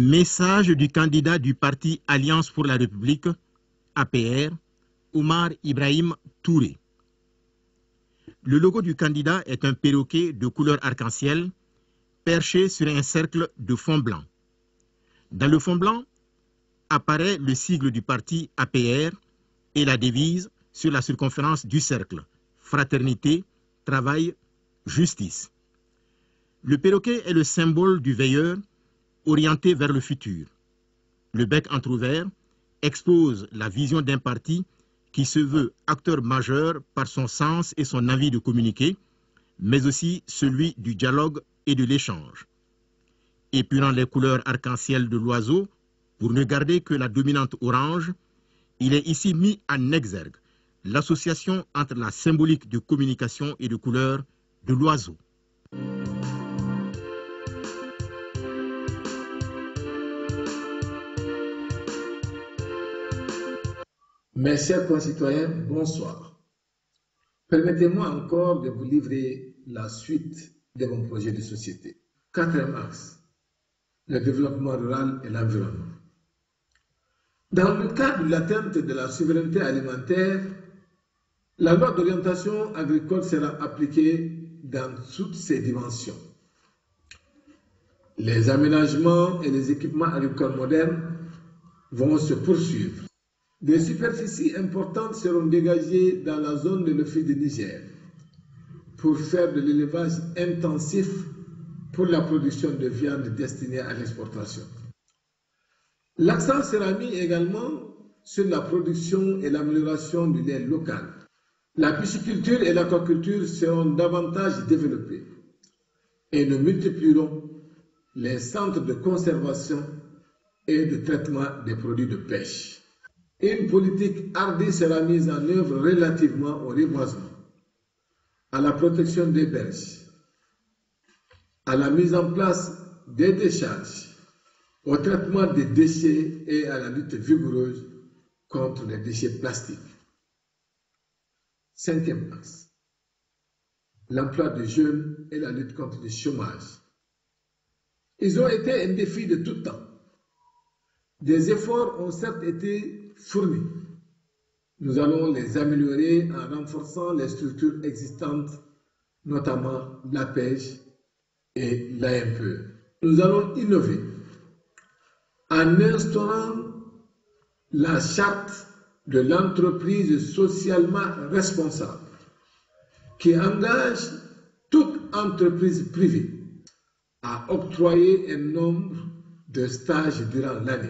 Message du candidat du parti Alliance pour la République, APR, Omar Ibrahim Touré. Le logo du candidat est un perroquet de couleur arc-en-ciel perché sur un cercle de fond blanc. Dans le fond blanc apparaît le sigle du parti APR et la devise sur la circonférence du cercle: fraternité, travail, justice. Le perroquet est le symbole du veilleur orienté vers le futur. Le bec entrouvert expose la vision d'un parti qui se veut acteur majeur par son sens et son envie de communiquer, mais aussi celui du dialogue et de l'échange. Épurant les couleurs arc-en-ciel de l'oiseau, pour ne garder que la dominante orange, il est ici mis en exergue l'association entre la symbolique de communication et de couleur de l'oiseau. Mes chers concitoyens, bonsoir. Permettez-moi encore de vous livrer la suite de mon projet de société. 4e axe, le développement rural et l'environnement. Dans le cadre de l'atteinte de la souveraineté alimentaire, la loi d'orientation agricole sera appliquée dans toutes ses dimensions. Les aménagements et les équipements agricoles modernes vont se poursuivre. Des superficies importantes seront dégagées dans la zone de l'Office du Niger pour faire de l'élevage intensif pour la production de viande destinée à l'exportation. L'accent sera mis également sur la production et l'amélioration du lait local. La pisciculture et l'aquaculture seront davantage développées et nous multiplierons les centres de conservation et de traitement des produits de pêche. Une politique hardie sera mise en œuvre relativement au reboisement, à la protection des berges, à la mise en place des décharges, au traitement des déchets et à la lutte vigoureuse contre les déchets plastiques. 5e axe, l'emploi des jeunes et la lutte contre le chômage. Ils ont été un défi de tout temps. Des efforts ont certes été fournis. Nous allons les améliorer en renforçant les structures existantes, notamment la pêche et l'AMPE. Nous allons innover en instaurant la charte de l'entreprise socialement responsable qui engage toute entreprise privée à octroyer un nombre de stages durant l'année,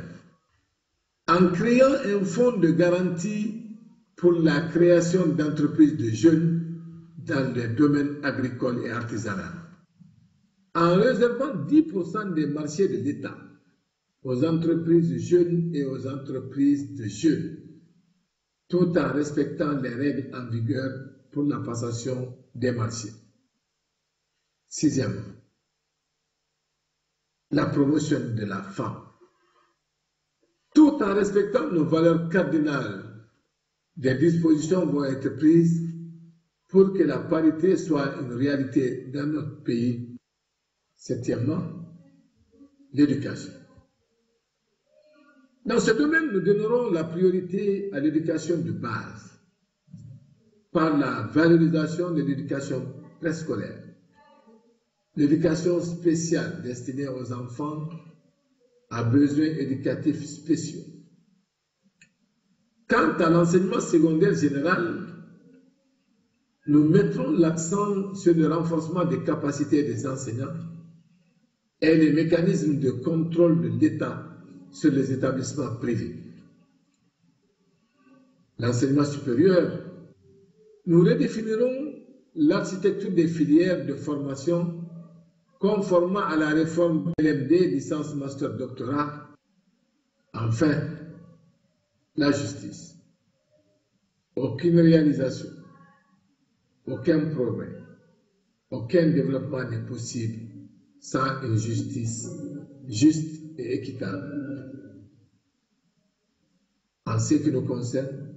en créant un fonds de garantie pour la création d'entreprises de jeunes dans les domaines agricoles et artisanaux, en réservant 10% des marchés de l'État aux entreprises jeunes et aux entreprises de jeunes, tout en respectant les règles en vigueur pour la passation des marchés. 6e, la promotion de la femme. Tout en respectant nos valeurs cardinales, des dispositions vont être prises pour que la parité soit une réalité dans notre pays. 7e, l'éducation. Dans ce domaine, nous donnerons la priorité à l'éducation de base par la valorisation de l'éducation préscolaire, l'éducation spéciale destinée aux enfants à besoins éducatifs spéciaux. Quant à l'enseignement secondaire général, nous mettrons l'accent sur le renforcement des capacités des enseignants et les mécanismes de contrôle de l'État sur les établissements privés. L'enseignement supérieur, nous redéfinirons l'architecture des filières de formation conformément à la réforme LMD, licence, master, doctorat. Enfin, la justice. Aucune réalisation, aucun progrès, aucun développement n'est possible sans une justice juste et équitable. En ce qui nous concerne,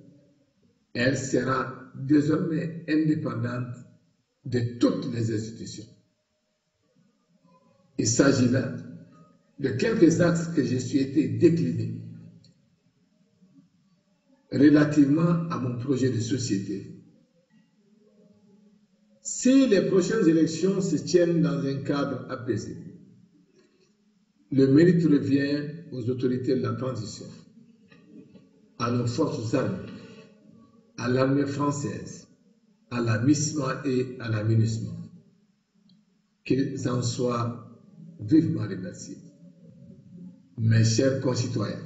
elle sera désormais indépendante de toutes les institutions. Il s'agit là de quelques axes que j'ai souhaité décliner relativement à mon projet de société. Si les prochaines élections se tiennent dans un cadre apaisé, le mérite revient aux autorités de la transition, à nos forces armées, à l'armée française, à la MISMA et à la MINUSMA. Qu'ils en soient vivement remerciés. Mes chers concitoyens,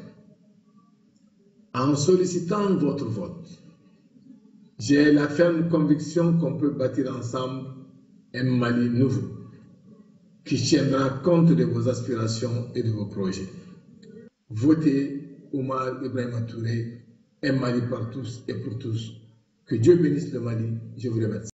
en sollicitant votre vote, j'ai la ferme conviction qu'on peut bâtir ensemble un Mali nouveau qui tiendra compte de vos aspirations et de vos projets. Votez Oumar Ibrahima Touré, un Mali par tous et pour tous. Que Dieu bénisse le Mali. Je vous remercie.